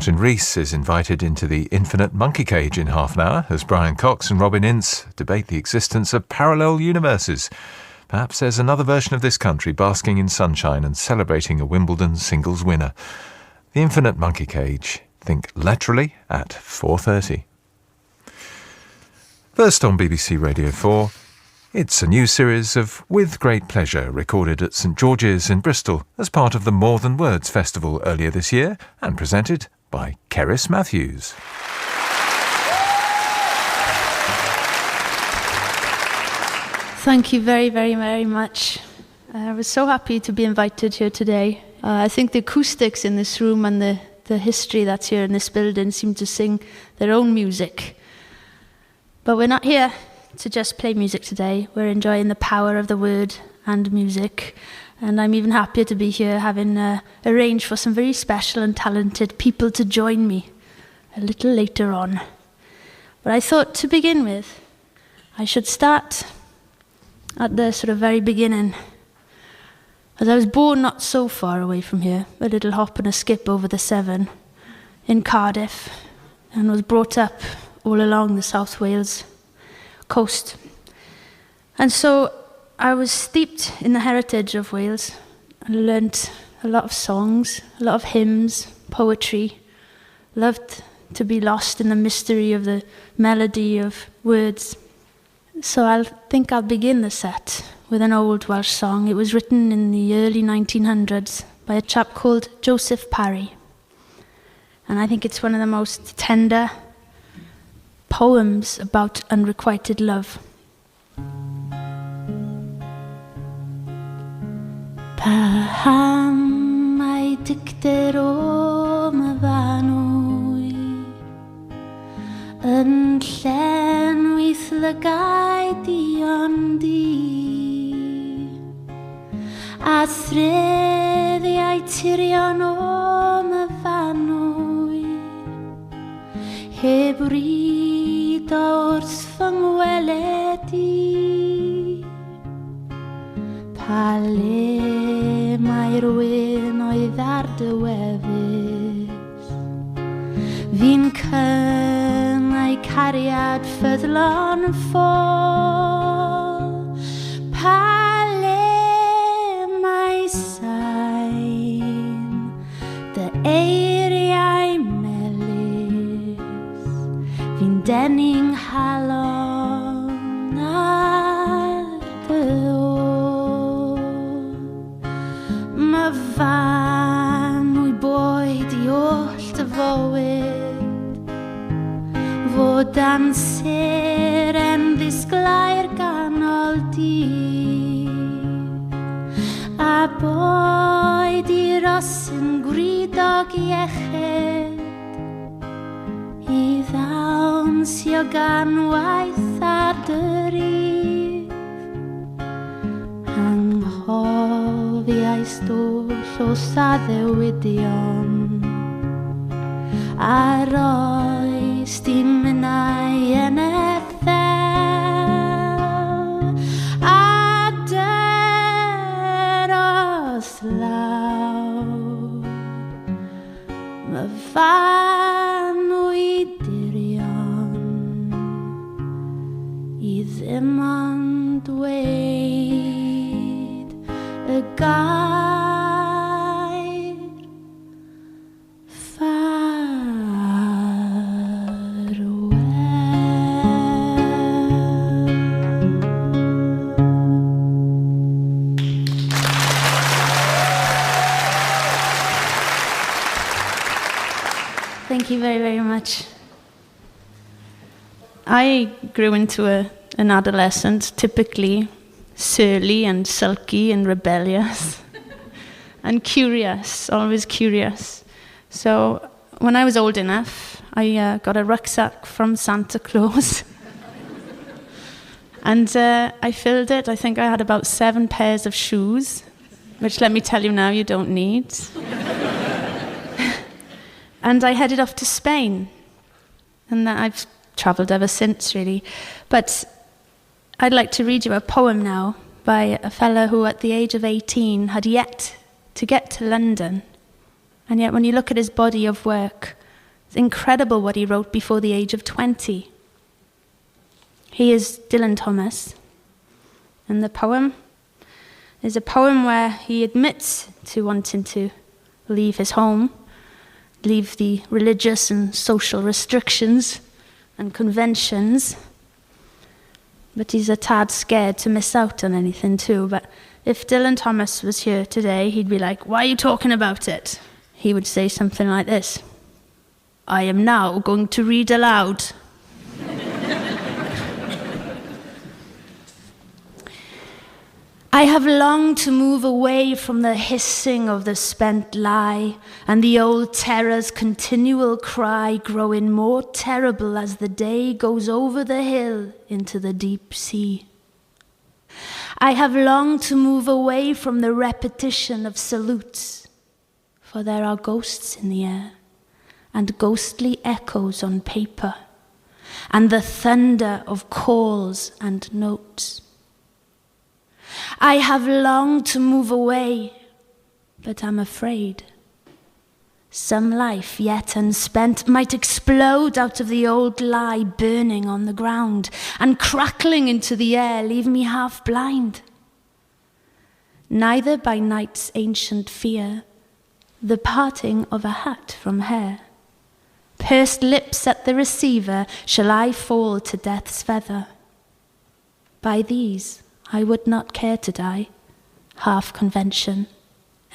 Captain Rees is invited into the infinite monkey cage in half an hour as Brian Cox and Robin Ince debate the existence of parallel universes. Perhaps there's another version of this country basking in sunshine and celebrating a Wimbledon singles winner. The infinite monkey cage. Think laterally at 4:30. First on BBC Radio 4, it's a new series of With Great Pleasure recorded at St George's in Bristol as part of the More Than Words Festival earlier this year and presented by Cerys Matthews. Thank you very, very, very much. I was so happy to be invited here today. I think the acoustics in this room and the history that's here in this building seem to sing their own music. But we're not here to just play music today. We're enjoying the power of the word and music. And I'm even happier to be here having arranged for some very special and talented people to join me a little later on. But I thought to begin with, I should start at the sort of very beginning. As I was born not so far away from here, a little hop and a skip over the Severn, in Cardiff, and was brought up all along the South Wales coast. And so I was steeped in the heritage of Wales. I learnt a lot of songs, a lot of hymns, poetry, loved to be lost in the mystery of the melody of words. So I think I'll begin the set with an old Welsh song. It was written in the early 1900s by a chap called Joseph Parry. And I think it's one of the most tender poems about unrequited love. Paham ai dicter o myfanwy yn llenwyth lygau dion di a threddiau tirion o myfanwy heb ryd wrth fy ngweledi pa le mae rhywun oedd ar dy wefus fi'n cynnau cariad ffyddlon ffôl pa le mae sain dy eiriau melys fi'n denu'n halon ar dy ôl mae Myfanwy boed i oll dy fywyd fod amser yn ddisglau'r ganol dydd a boed i rosyn gwridog iechyd i ddawnsio ganwaith ar dy rif anghofiau stwll o saddewyddion a roes dim mynau yn ethel a dyros law Myfanwy dirion i ddim ond dweud y gair Thank you very, very much. I grew into an adolescent, typically surly and sulky and rebellious and curious, always curious. So when I was old enough, I got a rucksack from Santa Claus and I filled it. I think I had about 7 pairs of shoes, which let me tell you now, you don't need. And I headed off to Spain. And I've travelled ever since, really. But I'd like to read you a poem now by a fellow who, at the age of 18, had yet to get to London. And yet, when you look at his body of work, It's incredible what he wrote before the age of 20. He is Dylan Thomas, and the poem is a poem where he admits to wanting to leave his home, leave the religious and social restrictions and conventions, but he's a tad scared to miss out on anything too. But if Dylan Thomas was here today, he'd be like, "Why are you talking about it?" He would say something like this: "I am now going to read aloud." I have longed to move away from the hissing of the spent lie and the old terror's continual cry, growing more terrible as the day goes over the hill into the deep sea. I have longed to move away from the repetition of salutes, for there are ghosts in the air and ghostly echoes on paper and the thunder of calls and notes. I have longed to move away, but I'm afraid. Some life yet unspent might explode out of the old lie, burning on the ground and crackling into the air, leave me half blind. Neither by night's ancient fear, the parting of a hat from hair, pursed lips at the receiver, shall I fall to death's feather. By these I would not care to die, half convention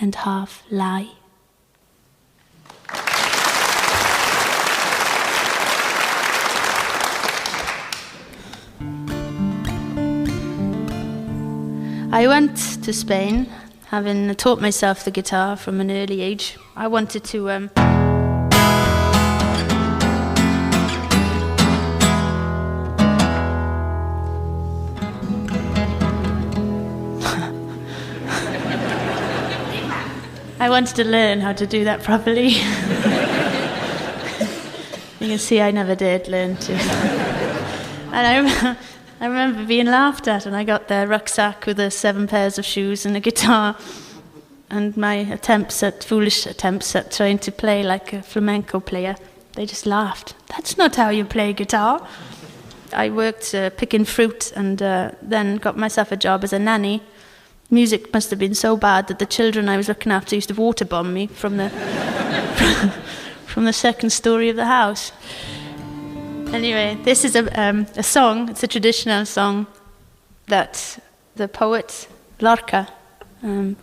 and half lie. I went to Spain, having taught myself the guitar from an early age. I wanted to I wanted to learn how to do that properly. You can see I never did learn to. And I remember being laughed at, and I got the rucksack with the 7 pairs of shoes and a guitar, and my foolish attempts at trying to play like a flamenco player, they just laughed. "That's not how you play guitar." I worked picking fruit and then got myself a job as a nanny. Music must have been so bad that the children I was looking after used to water bomb me from the from the second story of the house. Anyway, this is a song. It's a traditional song that the poet Lorca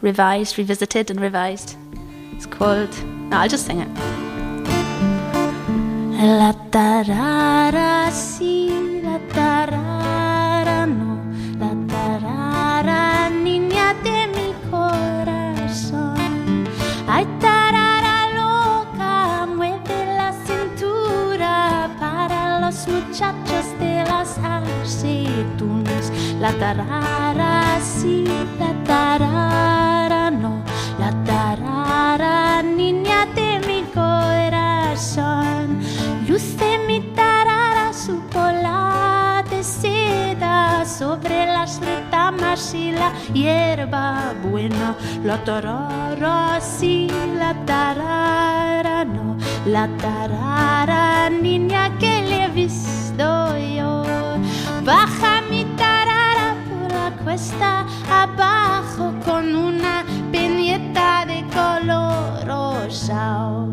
revisited and revised. It's called... No, I'll just sing it. La tarara si, la tarara no, la tarara niña de mi corazón. Ay, tarara loca, mueve la cintura para los muchachos de las aceitunas. La tarara sí, la tarara no, la tarara niña de mi corazón. Luce mi tarara su cola de seda sobre las retamas y la hierba buena. La tarara sí, la tarara no, la tarara niña que le he visto yo. Baja mi tarara por la cuesta abajo con una peñeta de color rosado.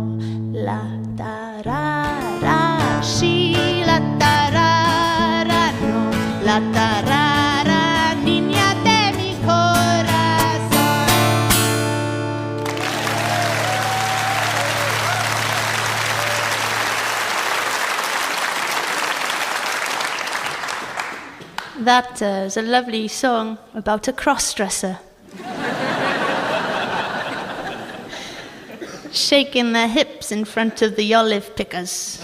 La tarara sí, la tarara no, la tarara niña de mi corazón. That is a lovely song about a cross-dresser. Shaking their hips in front of the olive pickers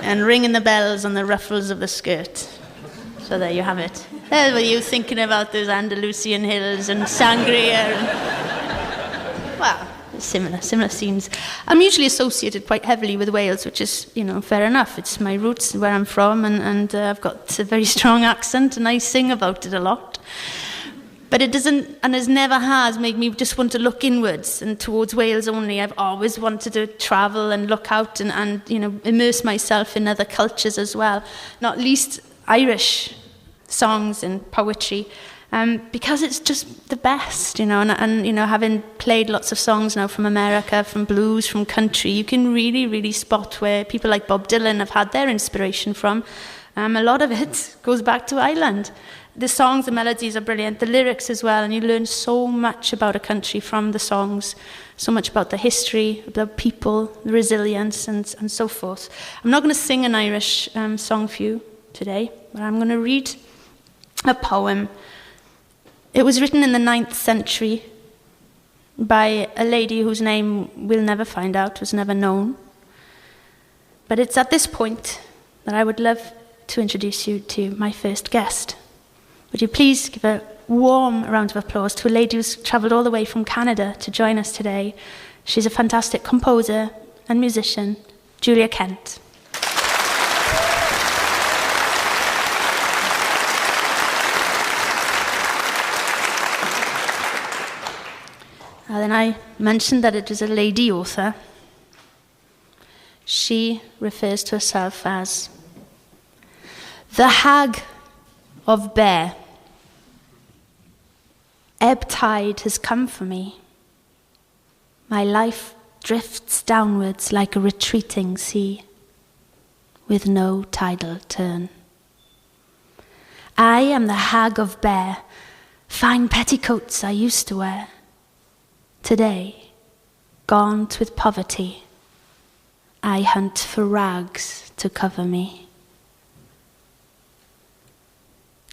and ringing the bells on the ruffles of the skirt. So there you have it. There were you thinking about those Andalusian hills and sangria and... Well, similar scenes. I'm usually associated quite heavily with Wales, which is, fair enough. It's my roots, where I'm from, and I've got a very strong accent, and I sing about it a lot. But it doesn't, and it never has, made me just want to look inwards and towards Wales only. I've always wanted to travel and look out and immerse myself in other cultures as well, not least Irish songs and poetry, because it's just the best, and having played lots of songs now from America, from blues, from country, you can really, really spot where people like Bob Dylan have had their inspiration from. A lot of it goes back to Ireland. The songs, the melodies are brilliant, the lyrics as well, and you learn so much about a country from the songs, so much about the history, about people, the resilience, and so forth. I'm not going to sing an Irish song for you today, but I'm going to read a poem. It was written in the 9th century by a lady whose name we'll never find out, was never known. But it's at this point that I would love to introduce you to my first guest. Would you please give a warm round of applause to a lady who's travelled all the way from Canada to join us today. She's a fantastic composer and musician, Julia Kent. Then I mentioned that it was a lady author. She refers to herself as the Hag of Béare. Ebb tide has come for me. My life drifts downwards like a retreating sea, with no tidal turn. I am the Hag of Béare, fine petticoats I used to wear. Today, gaunt with poverty, I hunt for rags to cover me.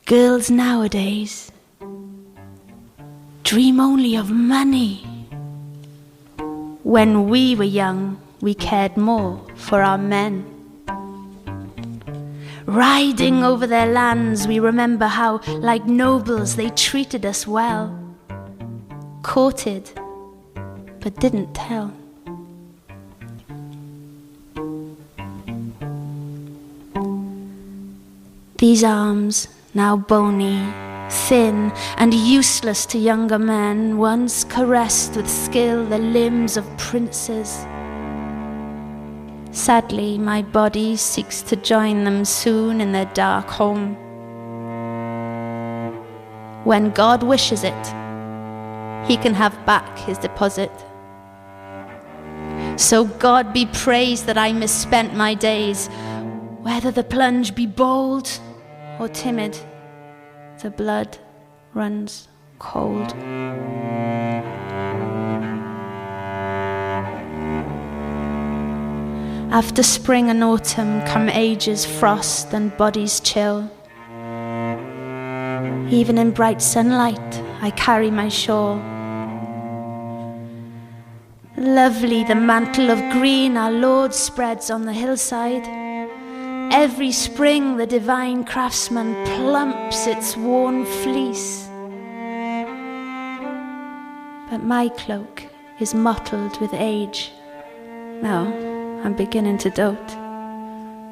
Girls nowadays dream only of money. When we were young, we cared more for our men. Riding over their lands, we remember how, like nobles, they treated us well. Courted, but didn't tell. These arms, now bony, thin and useless to younger men, once caressed with skill the limbs of princes. Sadly, my body seeks to join them soon in their dark home. When God wishes it, He can have back His deposit. So God be praised that I misspent my days. Whether the plunge be bold or timid, the blood runs cold. After spring and autumn come ages, frost and bodies chill. Even in bright sunlight I carry my shawl. Lovely the mantle of green our Lord spreads on the hillside. Every spring the divine craftsman plumps its worn fleece. But my cloak is mottled with age. Now I'm beginning to dote.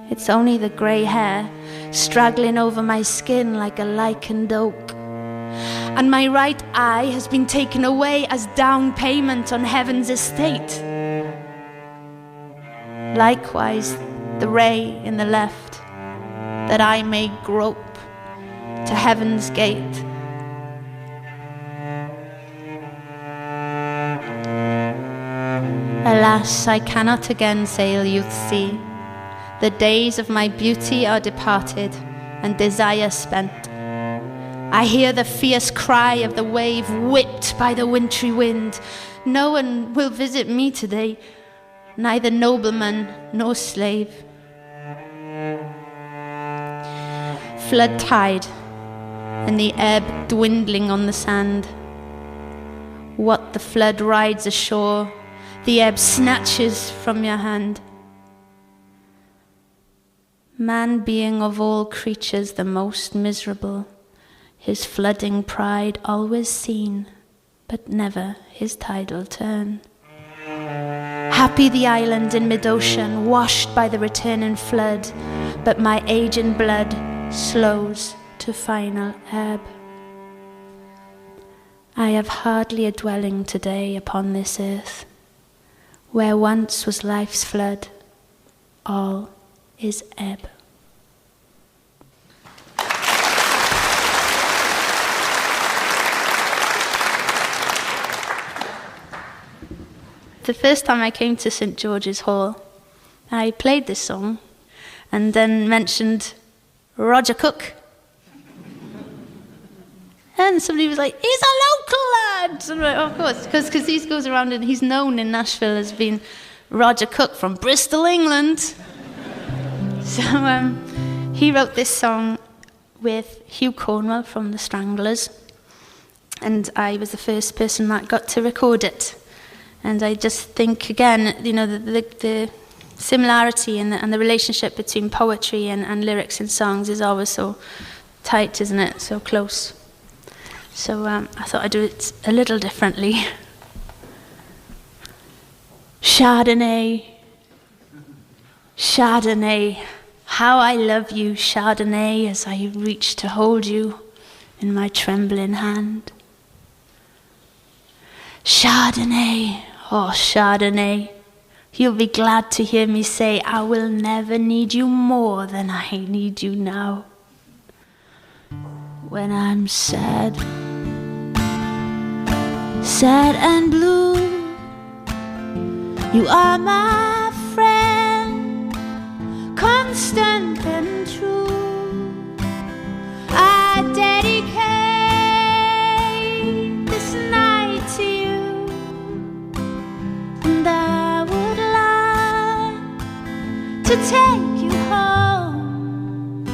It's only the grey hair straggling over my skin like a lichened oak. And my right eye has been taken away as down payment on heaven's estate. Likewise the ray in the left, that I may grope to heaven's gate. Alas, I cannot again sail youth's sea. The days of my beauty are departed, and desire spent. I hear the fierce cry of the wave whipped by the wintry wind. No one will visit me today, neither nobleman nor slave. Flood tide, and the ebb dwindling on the sand. What the flood rides ashore, the ebb snatches from your hand. Man being of all creatures the most miserable, his flooding pride always seen, but never his tidal turn. Happy the island in mid-ocean, washed by the returning flood, but my aging blood slows to final ebb. I have hardly a dwelling today upon this earth. Where once was life's flood, all is ebb. The first time I came to St George's Hall, I played this song and then mentioned Roger Cook. And somebody was like, he's a local lad! So I'm like, oh, of course, because he goes around and he's known in Nashville as being Roger Cook from Bristol, England. So he wrote this song with Hugh Cornwell from the Stranglers. And I was the first person that got to record it. And I just think, again, you know, the similarity and the relationship between poetry and lyrics and songs is always so tight, isn't it? So close. So I thought I'd do it a little differently. Chardonnay, Chardonnay, how I love you, Chardonnay, as I reach to hold you in my trembling hand. Chardonnay, oh Chardonnay, you'll be glad to hear me say I will never need you more than I need you now. When I'm sad, sad and blue, you are my friend, constant and true. I dedicate this night to you, and I would like to take you home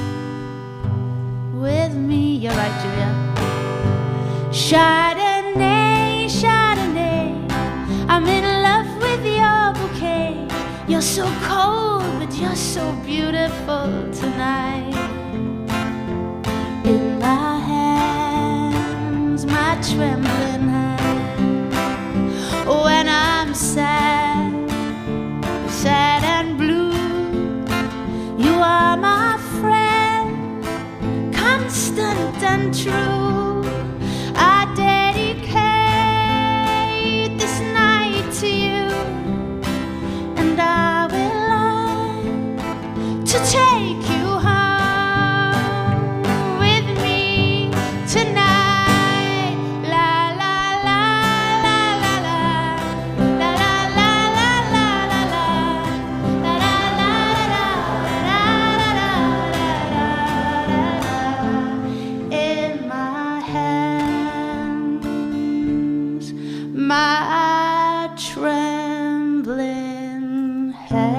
with me. You're right, Julia. Chardonnay, Chardonnay, I'm in love with your bouquet. You're so cold, but you're so beautiful tonight. In my hands, my trembling hand. When I'm sad, sad and blue, you are my friend, constant and true. I dedicate this night to you, and I will like to take you home with me tonight. La la la la la la la la la la la la la la. In my hands, my trembling hand.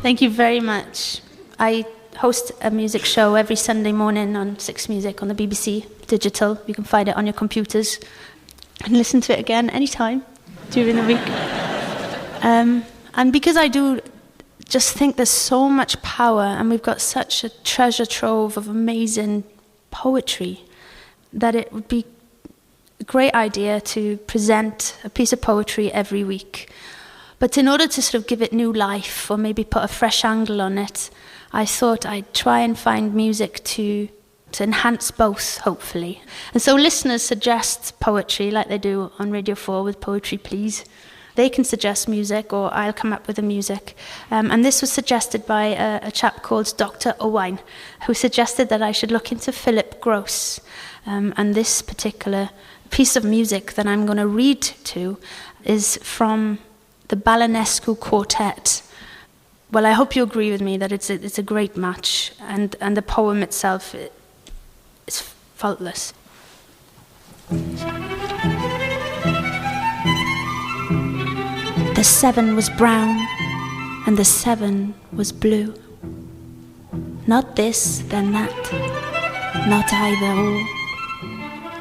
Thank you very much. I host a music show every Sunday morning on 6 Music on the BBC Digital. You can find it on your computers and listen to it again anytime during the week. And because I do just think there's so much power, and we've got such a treasure trove of amazing poetry, that it would be a great idea to present a piece of poetry every week. But in order to sort of give it new life, or maybe put a fresh angle on it, I thought I'd try and find music to enhance both, hopefully. And so listeners suggest poetry, like they do on Radio 4 with Poetry Please. They can suggest music, or I'll come up with the music. And this was suggested by a chap called Dr. Owain, who suggested that I should look into Philip Gross. And this particular piece of music that I'm going to read to is from the Balanescu Quartet. Well, I hope you agree with me that it's a great match, and the poem itself is faultless. The 7 was brown, and the 7 was blue. Not this, then that, not either or,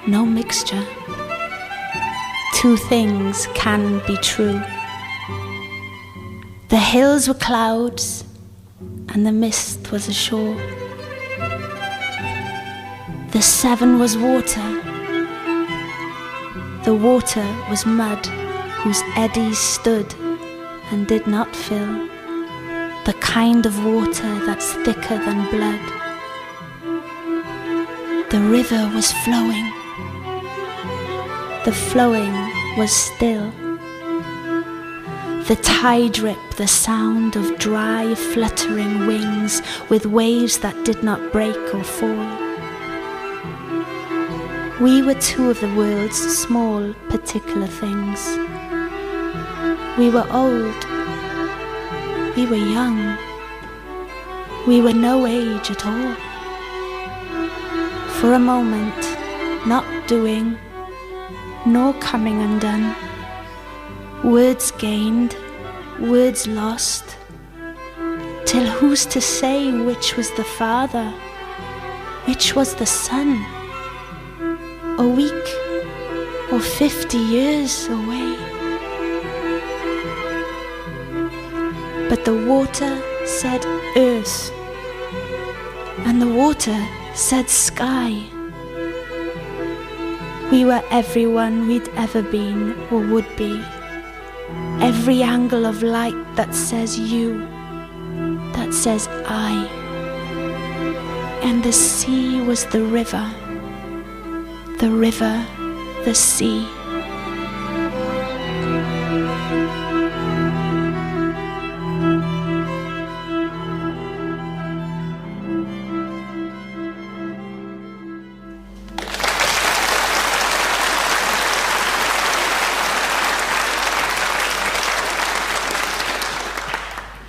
no mixture. 2 things can be true. The hills were clouds, and the mist was a shore. The 7 was water, The water was mud, whose eddies stood and did not fill, the kind of water that's thicker than blood. The river was flowing. The flowing was still. The tide rip, the sound of dry, fluttering wings with waves that did not break or fall. We were two of the world's small, particular things. We were old. We were young. We were no age at all. For a moment, not doing, nor coming undone. Words gained, words lost, till who's to say which was the father, which was the son? A week or 50 years away. But the water said earth, and the water said sky. We were everyone we'd ever been or would be. Every angle of light that says you, that says I. And the sea was the river, the sea.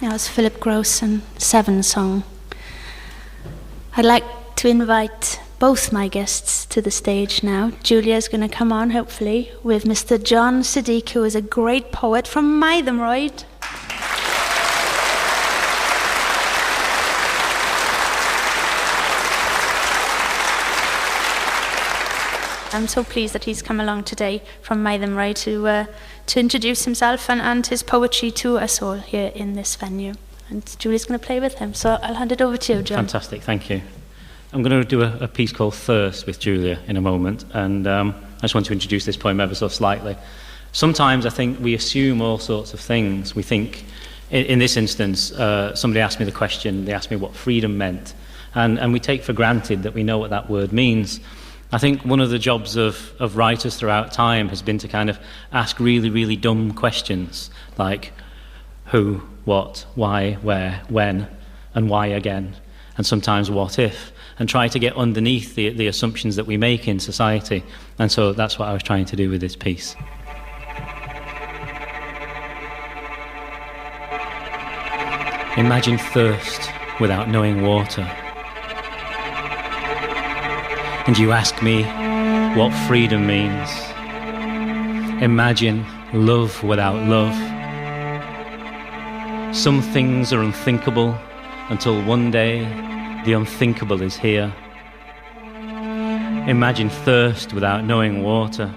That was Philip Gross and Seven Song. I'd like to invite both my guests to the stage now. Julia's going to come on, hopefully, with Mr. John Siddique, who is a great poet from Myfanwy. I'm so pleased that he's come along today from Myfanwy to introduce himself and his poetry to us all here in this venue. And Julia's going to play with him, so I'll hand it over to you, John. Fantastic, thank you. I'm going to do a piece called Thirst with Julia in a moment, and I just want to introduce this poem ever so slightly. Sometimes I think we assume all sorts of things. We think, in this instance, somebody asked me the question, they asked me what freedom meant, and we take for granted that we know what that word means. I think one of the jobs of writers throughout time has been to kind of ask really, really dumb questions, like who, what, why, where, when, and why again, and sometimes what if, and try to get underneath the assumptions that we make in society. And so that's what I was trying to do with this piece. Imagine thirst without knowing water. And you ask me what freedom means. Imagine love without love. Some things are unthinkable until one day the unthinkable is here. Imagine thirst without knowing water.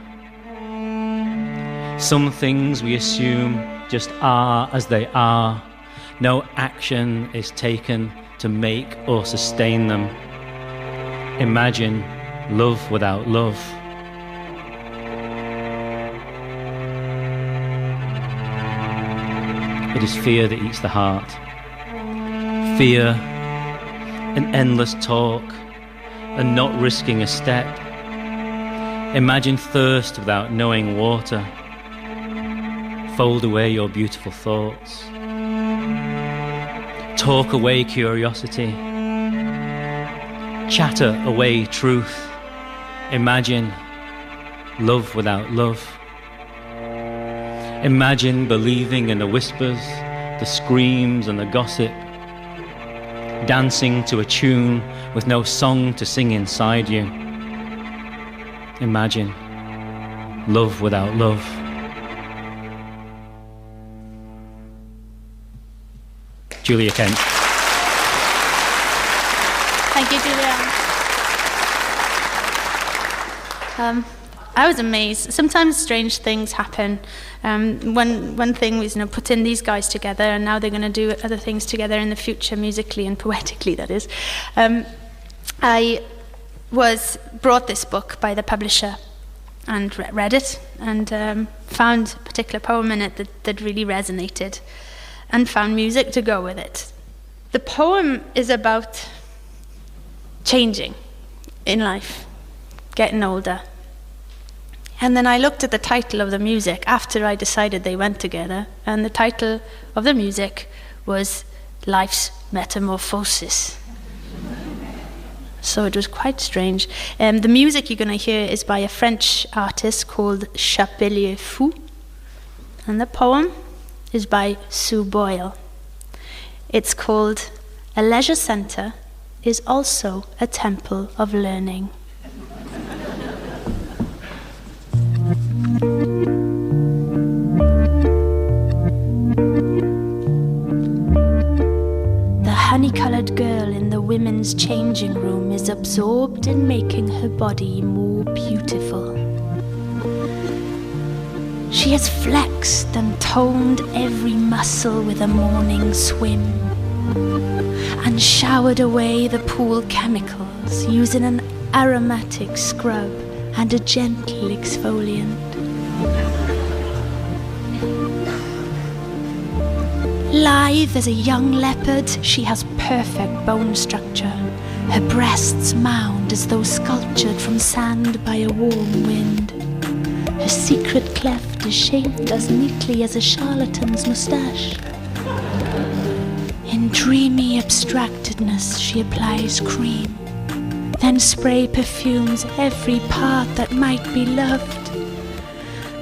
Some things we assume just are as they are. No action is taken to make or sustain them. Imagine love without love. It is fear that eats the heart. Fear, an endless talk, and not risking a step. Imagine thirst without knowing water. Fold away your beautiful thoughts. Talk away curiosity. Chatter away truth. Imagine love without love. Imagine believing in the whispers, the screams and the gossip. Dancing to a tune with no song to sing inside you. Imagine love without love. Julia Kent. Thank you, Julia. I was amazed. Sometimes strange things happen. One thing was, putting these guys together, and now they're going to do other things together in the future, musically and poetically, that is. I was brought this book by the publisher, and read it, and found a particular poem in it that really resonated, and found music to go with it. The poem is about changing in life, getting older. And then I looked at the title of the music after I decided they went together, and the title of the music was Life's Metamorphosis. So it was quite strange. The music you're going to hear is by a French artist called Chapelier Fou, and the poem is by Sue Boyle. It's called A Leisure Centre is Also a Temple of Learning. The honey-coloured girl in the women's changing room is absorbed in making her body more beautiful. She has flexed and toned every muscle with a morning swim, and showered away the pool chemicals using an aromatic scrub and a gentle exfoliant. Lithe as a young leopard, she has perfect bone structure. Her breasts mound as though sculptured from sand by a warm wind. Her secret cleft is shaped as neatly as a charlatan's moustache. In dreamy abstractedness she applies cream, then spray perfumes every part that might be loved.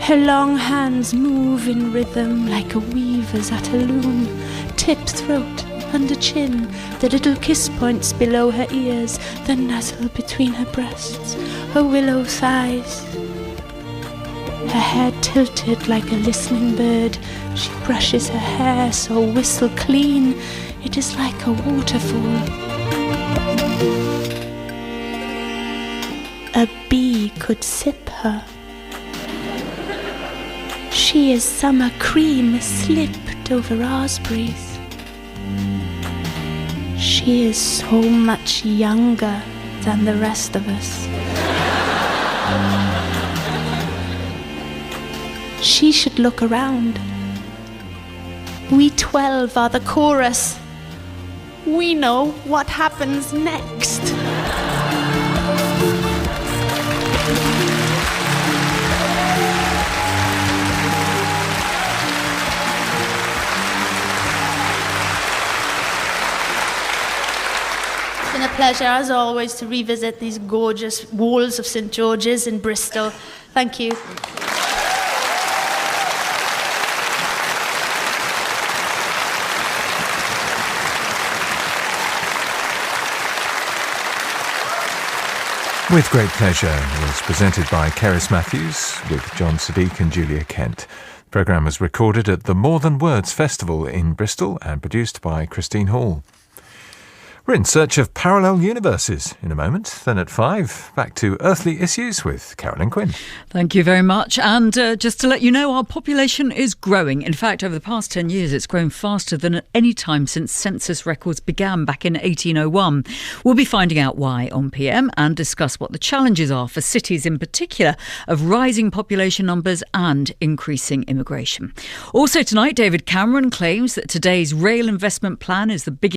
Her long hands move in rhythm like a weaver's at a loom, tip, throat, under chin, the little kiss points below her ears, the nuzzle between her breasts, her willow thighs. Her head tilted like a listening bird, she brushes her hair so whistle clean, it is like a waterfall. A bee could sip her. She is summer cream slipped over raspberries. She is so much younger than the rest of us. She should look around. We 12 are the chorus. We know what happens next. It's been a pleasure, as always, to revisit these gorgeous walls of St George's in Bristol. Thank you. With Great Pleasure was presented by Cerys Matthews with John Siddique and Julia Kent. The programme was recorded at the More Than Words Festival in Bristol and produced by Christine Hall. We're in search of parallel universes in a moment. Then at 5, back to Earthly Issues with Carolyn Quinn. Thank you very much. And just to let you know, our population is growing. In fact, over the past 10 years, it's grown faster than at any time since census records began back in 1801. We'll be finding out why on PM and discuss what the challenges are for cities in particular of rising population numbers and increasing immigration. Also tonight, David Cameron claims that today's rail investment plan is the biggest